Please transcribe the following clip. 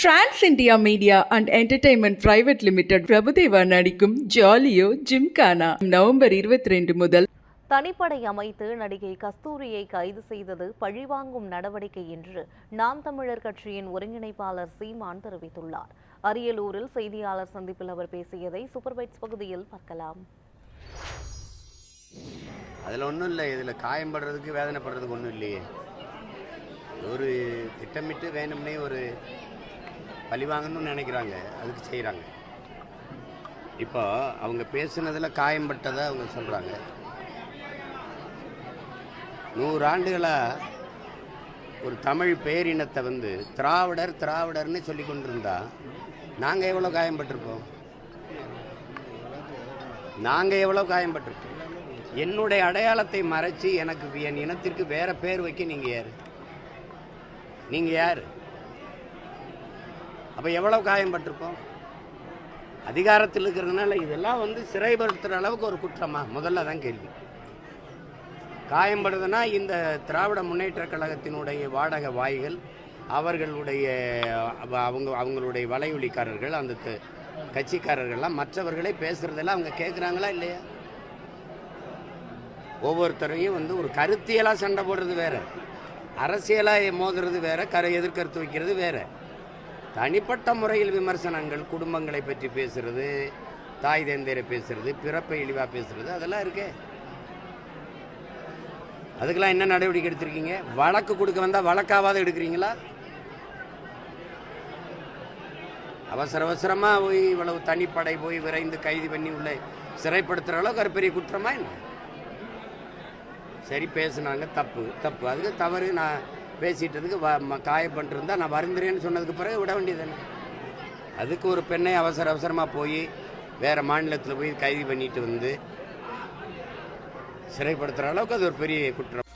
Trans India media and entertainment private limited Prabhudeva நடிக்கும் ஜாலியோ gymkhana November 22 முதல் தனிப்படை அமைத்து நடிகை கஸ்தூரியை கைது செய்தது பழிவாங்கும் நடவடிக்கை என்று நாம் தமிழர் கட்சியின் ஒருங்கிணைப்பாளர் சீமான் தெரிவித்துள்ளார். அரியலூரில் செய்தியாளர் சந்திப்பில் அவர் பேசியதை சூப்பர் பைட்ஸ் பகுதியில் பார்க்கலாம். அதில் ஒன்றும் இல்லை, இதில் காயம்படுறதுக்கு வேதனைப்படுறதுக்கு ஒன்றும் இல்லையே. ஒரு திட்டமிட்டு வேணும்னே ஒரு பழிவாங்கணும்னு நினைக்கிறாங்க, அதுக்கு செய்கிறாங்க. இப்போ அவங்க பேசுனதில் காயம்பட்டதை அவங்க சொல்கிறாங்க. 100 ஆண்டுகளாக ஒரு தமிழ் பேரினத்தை திராவிடர்னு சொல்லி கொண்டிருந்தா நாங்கள் எவ்வளோ காயம்பட்டிருப்போம்? என்னுடைய அடையாளத்தை மறைச்சி எனக்கு என் இனத்திற்கு வேற பேர் வைக்க நீங்கள் யார்? அப்போ எவ்வளவு காயம்பட்டிருப்போம்? அதிகாரத்தில் இருக்கிறதுனால இதெல்லாம் சிறைப்படுத்துகிற அளவுக்கு ஒரு குற்றமா? முதல்ல தான் கேள்வி. காயம்படுதுன்னா இந்த திராவிட முன்னேற்ற கழகத்தினுடைய வாடகை வாய்கள், அவங்களுடைய வலையொலிக்காரர்கள், அந்த கட்சிக்காரர்கள்லாம் மற்றவர்களே பேசுறதெல்லாம் அவங்க கேட்குறாங்களா இல்லையா? ஒவ்வொருத்தரையும் ஒரு கருத்தியலாக சண்டை போடுறது வேற, அரசியலாக மோதுறது வேற, எதிர்கருத்து வைக்கிறது வேற. தனிப்பட்ட முறையில் விமர்சனங்கள், குடும்பங்களை பற்றி பேசுறது, தாய் தந்தையரை பேசுறது, பிறப்பை இழிவாக பேசுறது, அதெல்லாம் இருக்கே. அதுக்கெல்லாம் என்ன நடவடிக்கை எடுத்திருக்கீங்க? வழக்கு கொடுக்க வந்தால் வழக்காவது எடுக்கிறீங்களா? அவசரமாக போய் இவ்வளவு தனிப்படை போய் விரைந்து கைது பண்ணி உள்ள சிறைப்படுத்துகிற அளவுக்கு ஒரு பெரிய குற்றமா என்ன? சரி, பேசுனாங்க, தப்பு, அதுக்கு தவறு. நான் பேசிட்டதுக்கு காயப்பட்டிருந்தா நான் வருந்துறேன்னு சொன்னதுக்கு பிறகு விட வேண்டியதானே? அதுக்கு ஒரு பெண்ணை அவசரமாக போய் வேறு மாநிலத்தில் போய் கைது பண்ணிட்டு சிறைப்படுத்துகிற அளவுக்கு அது ஒரு பெரிய குற்றம்.